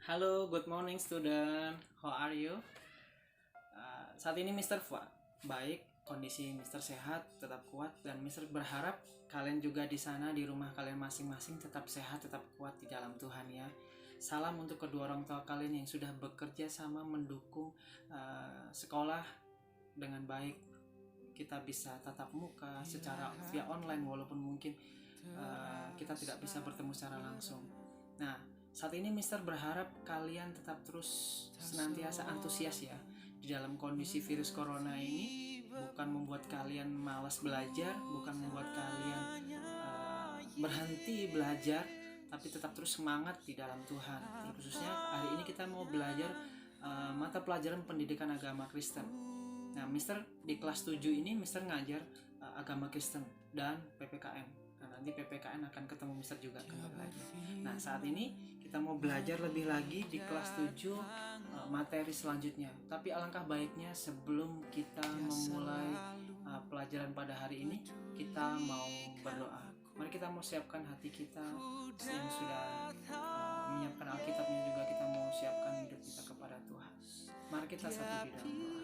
Halo, good morning student. How are you? Saat ini Mister baik, kondisi Mister sehat, tetap kuat, dan Mister berharap kalian juga di sana di rumah kalian masing-masing tetap sehat, tetap kuat di dalam Tuhan ya. Salam untuk kedua orang tua kalian yang sudah bekerja sama mendukung sekolah dengan baik. Kita bisa tatap muka secara via online walaupun mungkin kita tidak bisa bertemu secara langsung. Nah, saat ini Mister berharap kalian tetap terus senantiasa antusias ya di dalam kondisi virus corona ini, bukan membuat kalian malas belajar, bukan membuat kalian berhenti belajar, tapi tetap terus semangat di dalam Tuhan. Khususnya hari ini kita mau belajar mata pelajaran pendidikan agama Kristen. Nah, Mister di kelas 7 ini Mister ngajar agama Kristen dan PPKN. Nah, nanti PPKN akan ketemu Mister juga kembali lagi. Nah, saat ini kita mau belajar lebih lagi di kelas 7 materi selanjutnya. Tapi alangkah baiknya sebelum kita memulai pelajaran pada hari ini, kita mau berdoa. Mari kita mau siapkan hati kita yang sudah menyiapkan Alkitabnya, juga kita mau siapkan hidup kita kepada Tuhan. Mari kita satu di dalam doa.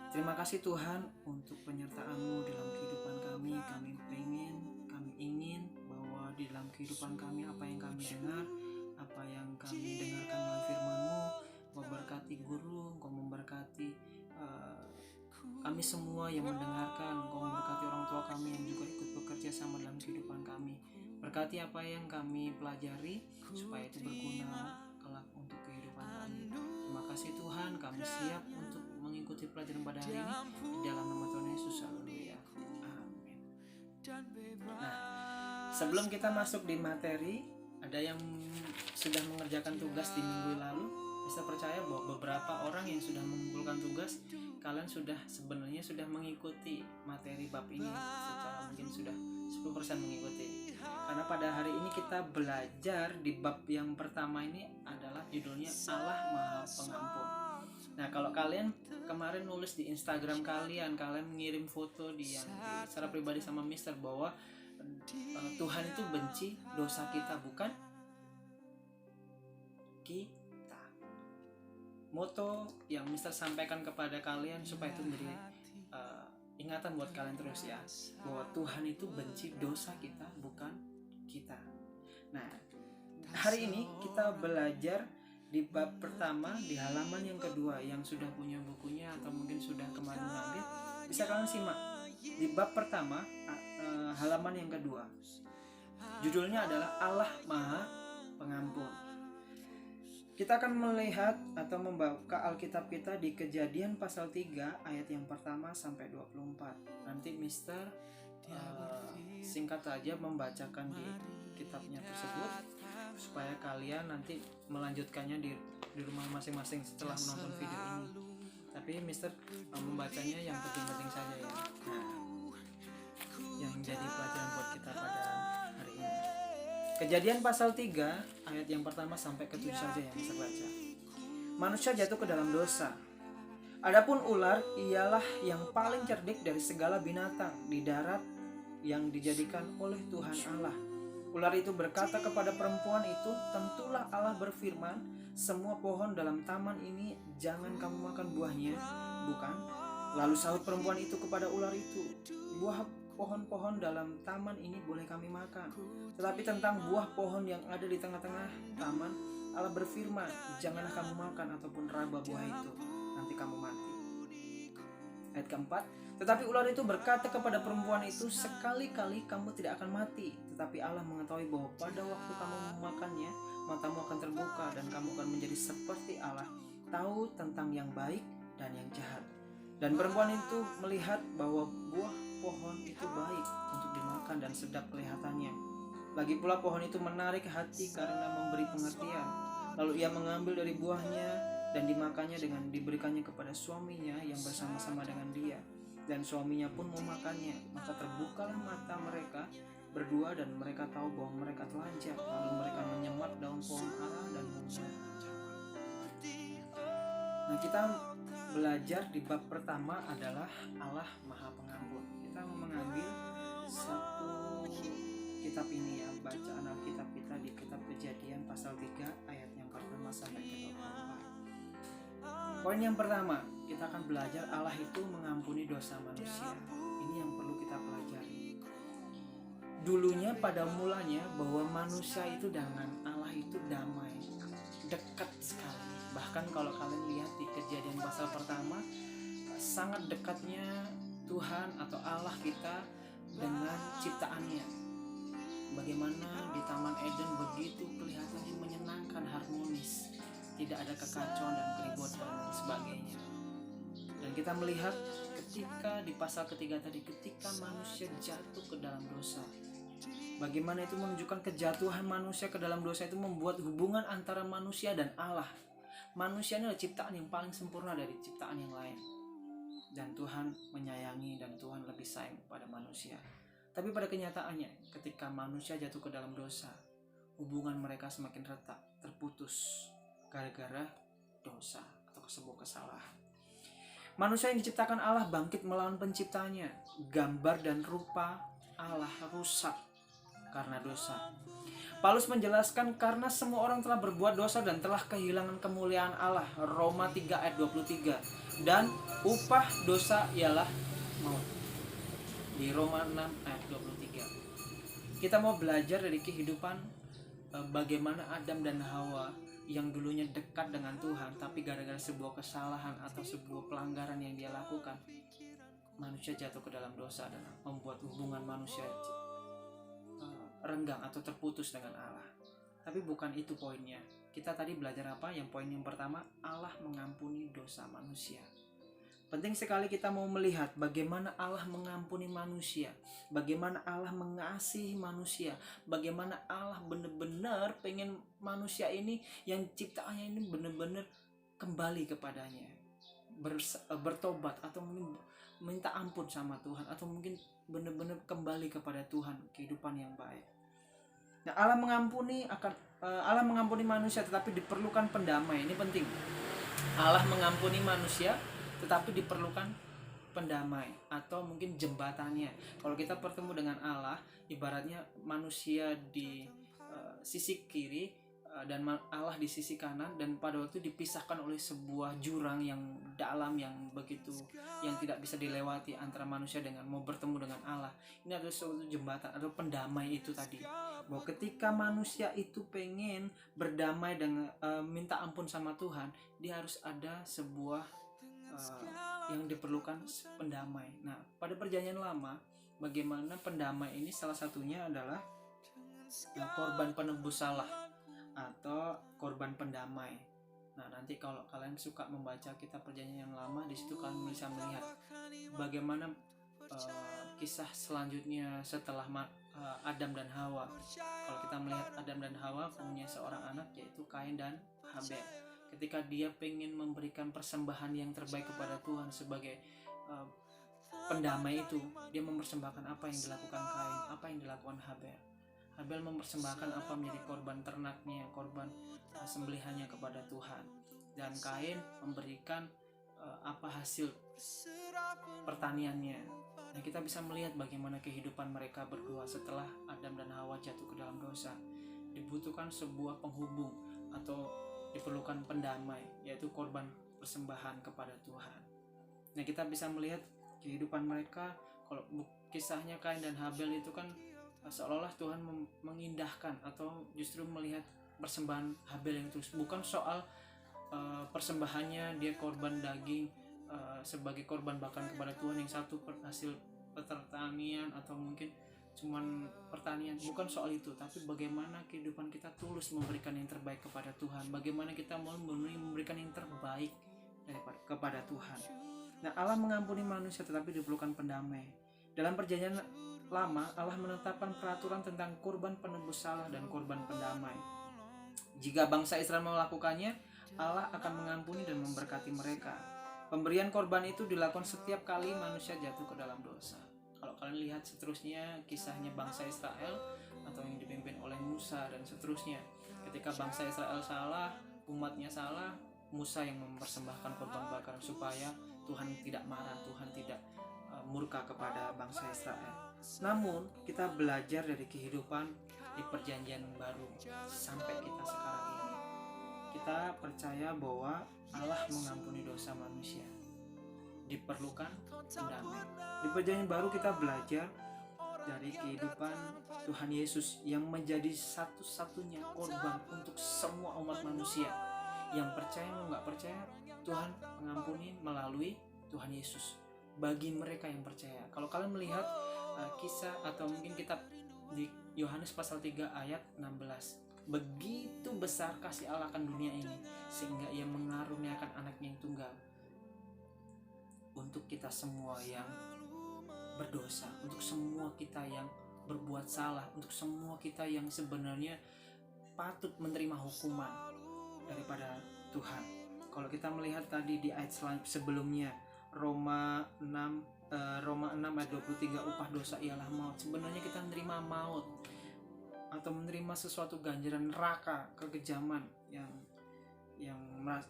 Terima kasih Tuhan untuk penyertaan-Mu dalam kehidupan kami. Kami ingin bahwa di dalam kehidupan kami apa yang kami dengar, apa yang kami dengarkan dalam firman-Mu, Kau berkati guru, Kau memberkati kami semua yang mendengarkan, Kau memberkati orang tua kami yang juga ikut bekerja sama dalam kehidupan kami. Berkati apa yang kami pelajari supaya itu berguna kelak untuk kehidupan kami. Terima kasih Tuhan, kami siap untuk mengikuti pelajaran pada hari ini di dalam nama Tuhan Yesus. Haleluya. Amin. Nah, sebelum kita masuk di materi, ada yang sudah mengerjakan tugas di minggu lalu. Bisa percaya bahwa beberapa orang yang sudah mengumpulkan tugas, kalian sebenarnya sudah mengikuti materi bab ini secara mungkin sudah 10% mengikuti. Karena pada hari ini kita belajar di bab yang pertama ini adalah judulnya Allah Maha Pengampun. Nah, kalau kalian kemarin nulis di Instagram kalian ngirim foto secara pribadi sama Mister bahwa Tuhan itu benci dosa kita, bukan kita. Moto yang Mister sampaikan kepada kalian supaya itu menjadi ingatan buat kalian terus ya, bahwa Tuhan itu benci dosa kita, bukan kita. Nah, hari ini kita belajar di bab pertama di halaman yang kedua. Yang sudah punya bukunya atau mungkin sudah kemarin mengambil, bisa kalian simak di bab pertama halaman yang kedua. Judulnya adalah Allah Maha Pengampun. Kita akan melihat atau membuka Alkitab kita di Kejadian pasal 3 ayat yang pertama sampai 24. Nanti Mister singkat saja membacakan di kitabnya tersebut supaya kalian nanti melanjutkannya di rumah masing-masing setelah menonton video ini. Tapi Mister membacanya yang penting-penting saja ya. Nah, yang jadi pelajaran buat kita pada hari ini. Kejadian pasal 3 ayat yang pertama sampai ke-7 saja yang Mister baca. Manusia jatuh ke dalam dosa. Adapun ular ialah yang paling cerdik dari segala binatang di darat yang dijadikan oleh Tuhan Allah. Ular itu berkata kepada perempuan itu, tentulah Allah berfirman, semua pohon dalam taman ini jangan kamu makan buahnya, bukan? Lalu sahut perempuan itu kepada ular itu, buah pohon-pohon dalam taman ini boleh kami makan, tetapi tentang buah pohon yang ada di tengah-tengah taman, Allah berfirman, janganlah kamu makan ataupun raba buah itu, nanti kamu mati. Ayat keempat, tetapi ular itu berkata kepada perempuan itu, sekali-kali kamu tidak akan mati, tetapi Allah mengetahui bahwa pada waktu kamu memakannya, matamu akan terbuka dan kamu akan menjadi seperti Allah, tahu tentang yang baik dan yang jahat. Dan perempuan itu melihat bahwa buah pohon itu baik untuk dimakan dan sedap kelihatannya. Lagi pula pohon itu menarik hati karena memberi pengertian. Lalu ia mengambil dari buahnya dan dimakannya dengan diberikannya kepada suaminya yang bersama-sama dengan dia. Dan suaminya pun memakannya. Maka terbukalah mata mereka berdua dan mereka tahu bahwa mereka telanjang. Lalu mereka menyemat daun pohon ara dan membuat cawan. Nah, kita belajar di bab pertama adalah Allah Maha Pengampun. Kita mengambil satu kitab ini ya, bacaan Alkitab kita di kitab Kejadian pasal 3 ayat sampai ke 24. Poin yang pertama, kita akan belajar Allah itu mengampuni dosa manusia. Ini yang perlu kita pelajari. Dulunya pada mulanya bahwa manusia itu dengan Allah itu damai, dekat sekali. Bahkan kalau kalian lihat di Kejadian pasal pertama, sangat dekatnya Tuhan atau Allah kita dengan ciptaannya. Bagaimana di Taman Eden begitu kelihatannya menyenangkan, harmonis, tidak ada kekacauan dan keributan dan sebagainya. Dan kita melihat ketika di pasal ketiga tadi, ketika manusia jatuh ke dalam dosa, bagaimana itu menunjukkan kejatuhan manusia ke dalam dosa itu membuat hubungan antara manusia dan Allah. Manusia ini adalah ciptaan yang paling sempurna dari ciptaan yang lain. Dan Tuhan menyayangi dan Tuhan lebih sayang pada manusia. Tapi pada kenyataannya, ketika manusia jatuh ke dalam dosa, hubungan mereka semakin retak, terputus gara-gara dosa atau sebuah kesalahan. Manusia yang diciptakan Allah bangkit melawan penciptanya. Gambar dan rupa Allah rusak karena dosa. Paulus menjelaskan karena semua orang telah berbuat dosa dan telah kehilangan kemuliaan Allah. Roma 3 ayat 23. Dan upah dosa ialah maut. Di Roma 6 ayat 23. Kita mau belajar dari kehidupan bagaimana Adam dan Hawa yang dulunya dekat dengan Tuhan, tapi gara-gara sebuah kesalahan atau sebuah pelanggaran yang dia lakukan, manusia jatuh ke dalam dosa dan membuat hubungan manusia renggang atau terputus dengan Allah. Tapi bukan itu poinnya. Kita tadi belajar apa? Yang poin yang pertama, Allah mengampuni dosa manusia. Penting sekali kita mau melihat bagaimana Allah mengampuni manusia, bagaimana Allah mengasihi manusia, bagaimana Allah benar-benar pengen manusia ini yang ciptaannya ini benar-benar kembali kepadanya, bertobat atau mungkin minta ampun sama Tuhan, atau mungkin benar-benar kembali kepada Tuhan, kehidupan yang baik. Nah, Allah mengampuni manusia, tetapi diperlukan pendamai. Ini penting. Allah mengampuni manusia, tetapi diperlukan pendamai atau mungkin jembatannya. Kalau kita bertemu dengan Allah, ibaratnya manusia di sisi kiri dan Allah di sisi kanan, dan pada waktu dipisahkan oleh sebuah jurang yang dalam, yang begitu, yang tidak bisa dilewati antara manusia dengan mau bertemu dengan Allah. Ini adalah suatu jembatan atau pendamai itu tadi. Bahwa ketika manusia itu pengen berdamai dengan minta ampun sama Tuhan, dia harus ada sebuah yang diperlukan pendamai. Nah, pada perjanjian lama, bagaimana pendamai ini salah satunya adalah korban penebus salah atau korban pendamai. Nah, nanti kalau kalian suka membaca kitab perjanjian yang lama, di situ kalian bisa melihat bagaimana kisah selanjutnya setelah Adam dan Hawa. Kalau kita melihat Adam dan Hawa punya seorang anak, yaitu Kain dan Habel. Ketika dia pengen memberikan persembahan yang terbaik kepada Tuhan sebagai pendamai itu, dia mempersembahkan apa yang dilakukan Kain, apa yang dilakukan Habel. Habel mempersembahkan apa menjadi korban ternaknya, korban sembelihannya kepada Tuhan. Dan Kain memberikan apa hasil pertaniannya. Nah, kita bisa melihat bagaimana kehidupan mereka berdua setelah Adam dan Hawa jatuh ke dalam dosa. Dibutuhkan sebuah penghubung atau diperlukan pendamai, yaitu korban persembahan kepada Tuhan. Nah, kita bisa melihat kehidupan mereka. Kalau kisahnya Kain dan Habel itu kan seolah-olah Tuhan mengindahkan atau justru melihat persembahan Habel yang terus, bukan soal persembahannya dia korban daging sebagai korban bahkan kepada Tuhan, yang satu hasil pertanian atau mungkin cuman pertanian, bukan soal itu, tapi bagaimana kehidupan kita tulus memberikan yang terbaik kepada Tuhan, bagaimana kita mau memberikan yang terbaik kepada Tuhan. Nah, Allah mengampuni manusia, tetapi diperlukan pendamai. Dalam perjanjian lama, Allah menetapkan peraturan tentang korban penebus salah dan korban pendamai. Jika bangsa Israel melakukannya, Allah akan mengampuni dan memberkati mereka. Pemberian korban itu dilakukan setiap kali manusia jatuh ke dalam dosa. Kalau kalian lihat seterusnya kisahnya bangsa Israel atau yang dipimpin oleh Musa dan seterusnya, ketika bangsa Israel salah, umatnya salah, Musa yang mempersembahkan korban bakar supaya Tuhan tidak marah, Tuhan tidak murka kepada bangsa Israel. Namun kita belajar dari kehidupan di perjanjian baru sampai kita sekarang ini, kita kita percaya bahwa Allah mengampuni dosa manusia. Diperlukan pendamai. Di perjanjian baru kita belajar dari kehidupan Tuhan Yesus yang menjadi satu-satunya korban untuk semua umat manusia. Yang percaya mau nggak percaya, Tuhan mengampuni melalui Tuhan Yesus. Bagi mereka yang percaya. Kalau kalian melihat kisah atau mungkin kitab di Yohanes pasal 3 ayat 16, begitu besar kasih Allah akan dunia ini sehingga ia mengaruniakan anaknya yang tunggal untuk kita semua yang berdosa, untuk semua kita yang berbuat salah, untuk semua kita yang sebenarnya patut menerima hukuman daripada Tuhan. Kalau kita melihat tadi di ayat sebelumnya, Roma 6 ayat 23, upah dosa ialah maut. Sebenarnya kita menerima maut atau menerima sesuatu ganjaran neraka, kekejaman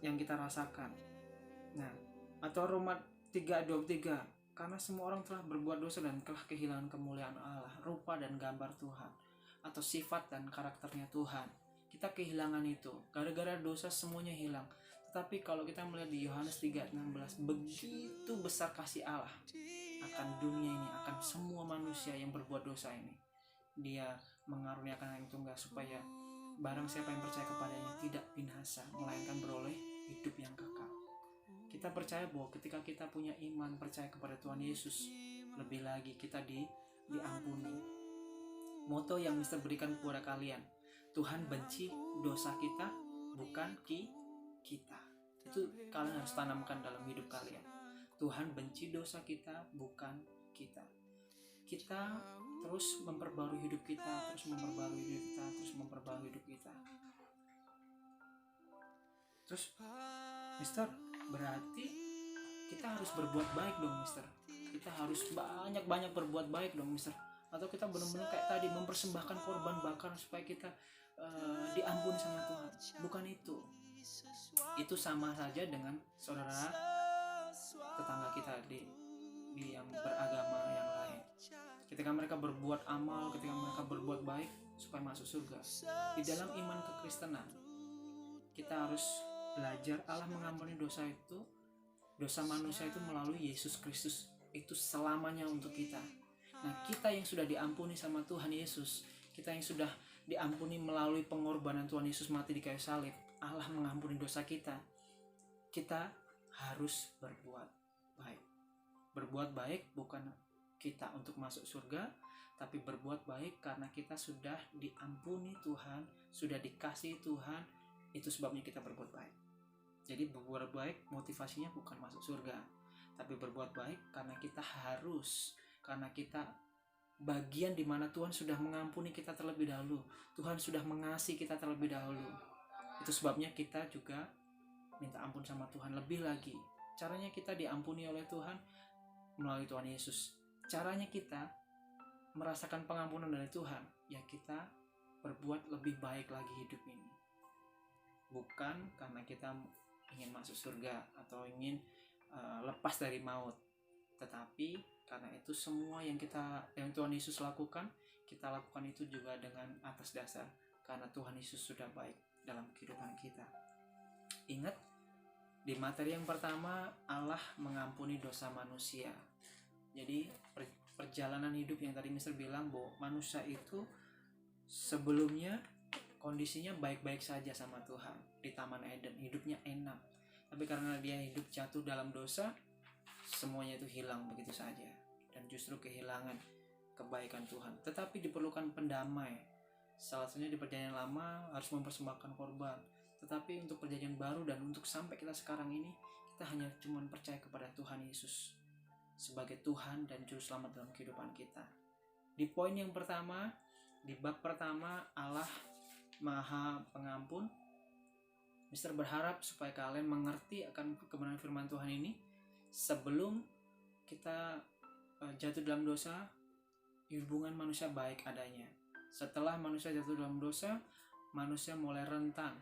yang kita rasakan. Nah, atau Roma 3 ayat 23, karena semua orang telah berbuat dosa dan telah kehilangan kemuliaan Allah, rupa dan gambar Tuhan, atau sifat dan karakternya Tuhan. Kita kehilangan itu, gara-gara dosa semuanya hilang. Tetapi kalau kita melihat di Yohanes 3:16, begitu besar kasih Allah akan dunia ini, akan semua manusia yang berbuat dosa ini. Dia mengaruniakan yang tunggal supaya barang siapa yang percaya kepadanya tidak binasa, melainkan beroleh hidup yang kekal. Kita percaya bahwa ketika kita punya iman, percaya kepada Tuhan Yesus, lebih lagi kita diampuni. Moto yang Mister berikan kepada kalian, Tuhan benci dosa kita, bukan kita. Itu kalian harus tanamkan dalam hidup kalian. Tuhan benci dosa kita, bukan kita. Kita terus memperbarui hidup kita, terus memperbarui hidup kita. Terus, Mister, berarti kita harus berbuat baik dong, Mister. Kita harus banyak-banyak berbuat baik dong, Mister. Atau kita benar-benar kayak tadi mempersembahkan korban bakar supaya kita diampuni sama Tuhan. Bukan itu. Itu sama saja dengan saudara tetangga kita di yang beragama yang lain. Ketika mereka berbuat amal, ketika mereka berbuat baik supaya masuk surga. Di dalam iman kekristenan, kita harus belajar Allah mengampuni dosa manusia itu melalui Yesus Kristus. Itu selamanya untuk kita. Nah, kita yang sudah diampuni sama Tuhan Yesus, kita yang sudah diampuni melalui pengorbanan Tuhan Yesus mati di kayu salib, Allah mengampuni dosa kita. Kita harus berbuat baik. Berbuat baik bukan kita untuk masuk surga, tapi berbuat baik karena kita sudah diampuni Tuhan, sudah dikasihi Tuhan. Itu sebabnya kita berbuat baik. Jadi berbuat baik motivasinya bukan masuk surga, tapi berbuat baik karena kita harus, karena kita bagian di mana Tuhan sudah mengampuni kita terlebih dahulu. Tuhan sudah mengasihi kita terlebih dahulu. Itu sebabnya kita juga minta ampun sama Tuhan lebih lagi. Caranya kita diampuni oleh Tuhan melalui Tuhan Yesus. Caranya kita merasakan pengampunan dari Tuhan, ya kita berbuat lebih baik lagi hidup ini. Bukan karena kita ingin masuk surga atau ingin lepas dari maut, tetapi karena itu semua yang Tuhan Yesus lakukan, kita lakukan itu juga dengan atas dasar karena Tuhan Yesus sudah baik dalam kehidupan kita. Ingat, di materi yang pertama, Allah mengampuni dosa manusia. Jadi perjalanan hidup yang tadi Mister bilang bahwa manusia itu sebelumnya kondisinya baik-baik saja sama Tuhan di Taman Eden, hidupnya enak. Tapi karena dia hidup jatuh dalam dosa, semuanya itu hilang begitu saja dan justru kehilangan kebaikan Tuhan. Tetapi diperlukan pendamai. Salah satunya di perjanjian lama harus mempersembahkan korban. Tetapi untuk perjanjian baru dan untuk sampai kita sekarang ini, kita hanya cuma percaya kepada Tuhan Yesus sebagai Tuhan dan Juru Selamat dalam kehidupan kita. Di poin yang pertama, di bab pertama, Allah Maha Pengampun. Mister berharap supaya kalian mengerti akan kebenaran firman Tuhan ini sebelum kita jatuh dalam dosa. Hubungan manusia baik adanya. Setelah manusia jatuh dalam dosa, manusia mulai rentan,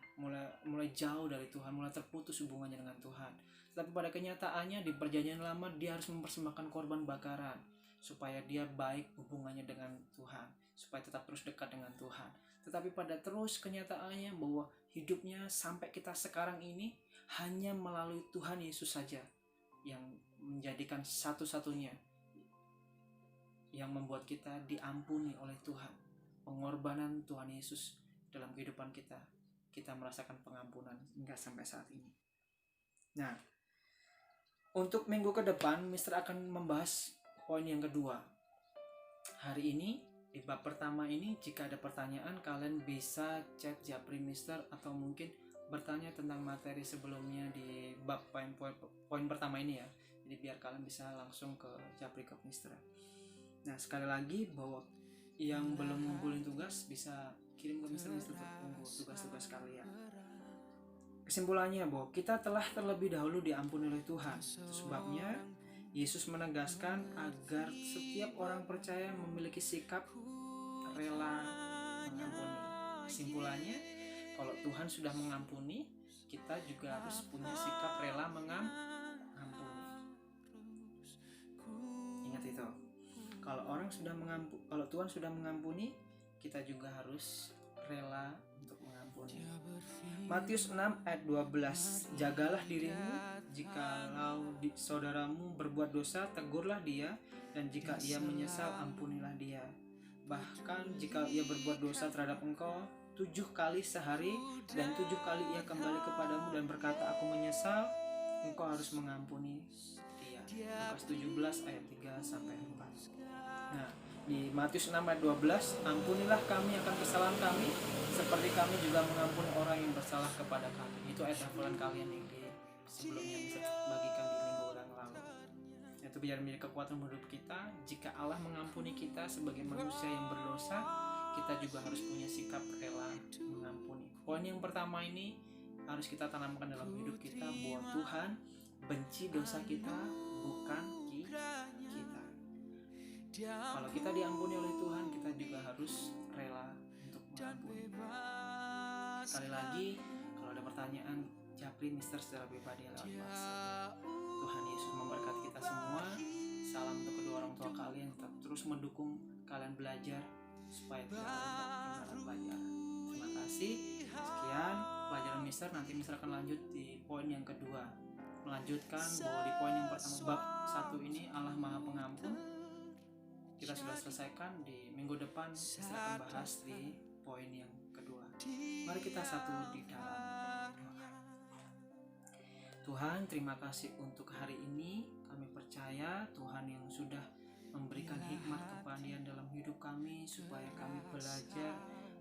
mulai jauh dari Tuhan, mulai terputus hubungannya dengan Tuhan. Tapi pada kenyataannya di perjanjian lama dia harus mempersembahkan korban bakaran supaya dia baik hubungannya dengan Tuhan, supaya tetap terus dekat dengan Tuhan. Tetapi pada terus kenyataannya bahwa hidupnya sampai kita sekarang ini hanya melalui Tuhan Yesus saja yang menjadikan satu-satunya yang membuat kita diampuni oleh Tuhan. Pengorbanan Tuhan Yesus dalam kehidupan kita, kita merasakan pengampunan hingga sampai saat ini. Nah, untuk minggu ke depan, Mister akan membahas poin yang kedua. Hari ini, di bab pertama ini, jika ada pertanyaan, kalian bisa chat Japri Mister atau mungkin bertanya tentang materi sebelumnya di bab poin pertama ini ya. Jadi biar kalian bisa langsung ke Japri ke Mister. Nah, sekali lagi bahwa yang belum ngumpulin tugas bisa kirim ke Mister untuk tunggu tugas-tugas kalian. Kesimpulannya bahwa kita telah terlebih dahulu diampuni oleh Tuhan. Itu sebabnya Yesus menegaskan agar setiap orang percaya memiliki sikap rela mengampuni. Kesimpulannya, kalau Tuhan sudah mengampuni, kita juga harus punya sikap rela mengampuni. Ingat itu. Kalau Tuhan sudah mengampuni, kita juga harus rela untuk mengampuni. Matius 6 ayat 12. Jagalah dirimu, jikalau saudaramu berbuat dosa, tegurlah dia, dan jika ia menyesal, ampunilah dia. Bahkan jika ia berbuat dosa terhadap engkau 7 kali sehari, dan 7 kali ia kembali kepadamu dan berkata, aku menyesal, engkau harus mengampuni dia. Lukas 17 ayat 3-4. Nah, di Matius 6 ayat 12, ampunilah kami akan kesalahan kami, seperti kami juga mengampuni orang yang bersalah kepada kami. Itu ayat hafalan kalian yang sebelumnya bisa bagikan di minggu yang lalu. Itu biar menjadi kekuatan hidup kita. Jika Allah mengampuni kita sebagai manusia yang berdosa, kita juga harus punya sikap rela mengampuni. Poin yang pertama ini harus kita tanamkan dalam hidup kita, bahwa Tuhan benci dosa kita, bukan kita. Kalau kita diampuni oleh Tuhan, kita juga harus rela untuk mengampuni. Sekali lagi, kalau ada pertanyaan, Japri Mister secara pribadi lewat WhatsApp. Tuhan Yesus memberkati kita semua. Salam untuk kedua orang tua kalian, tetap terus mendukung kalian belajar supaya tidak ketinggalan belajar. Terima kasih. Sekian pelajaran Mister. Nanti Mister akan lanjut di poin yang kedua. Melanjutkan bahwa di poin yang pertama bab 1 ini Allah Maha Pengampun. Kita sudah selesaikan. Di minggu depan kita akan bahas di poin yang kedua. Mari kita satu di dalam doa. Tuhan, terima kasih untuk hari ini. Kami percaya Tuhan yang sudah memberikan hikmat kepadian dalam hidup kami, supaya kami belajar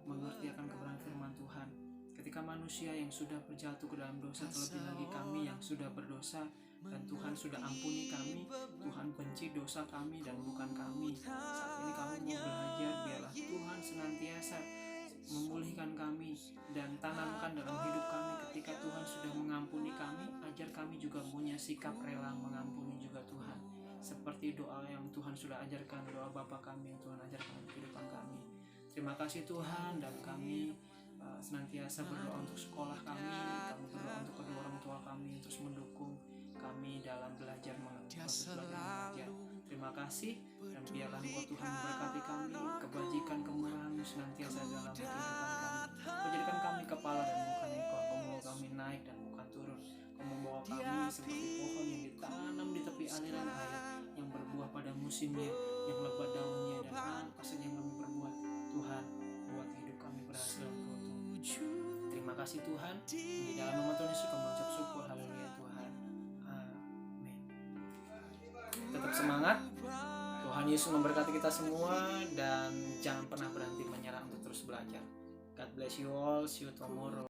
mengerti akan kebenaran firman Tuhan. Ketika manusia yang sudah berjatuh ke dalam dosa, terlebih lagi kami yang sudah berdosa, dan Tuhan sudah ampuni kami, Tuhan benci dosa kami dan bukan kami. Saat ini kami mau belajar, biarlah Tuhan senantiasa memulihkan kami dan tanamkan dalam hidup kami. Ketika Tuhan sudah mengampuni kami, ajar kami juga punya sikap rela mengampuni juga Tuhan. Seperti doa yang Tuhan sudah ajarkan, doa Bapa kami yang Tuhan ajarkan dalam kehidupan kami. Terima kasih Tuhan, dan kami senantiasa berdoa untuk sekolah kami berdoa untuk kedua orang tua kami, terus mendukung kami dalam belajar mengajar. Terima kasih, dan biarlah Engkau Tuhan memberkati kami, kebajikan kemurahan-Mu senantiasa dalam kehidupan kami. Menjadikan kami kepala dan bukan ekor. Kau membawa kami naik dan bukan turun. Kau membawa kami seperti pohon yang ditanam di tepi aliran air, yang berbuah pada musimnya, yang lebat daunnya, dan apa saja yang kami perbuat, Tuhan, buat hidup kami berhasil beruntung. Terima kasih Tuhan. Di dalam nama Tuhan Yesus kami mengucap syukur. Haleluya Tuhan. Amin. Tetap semangat. Tuhan Yesus memberkati kita semua, dan jangan pernah berhenti menyerah untuk terus belajar. God bless you all. See you tomorrow.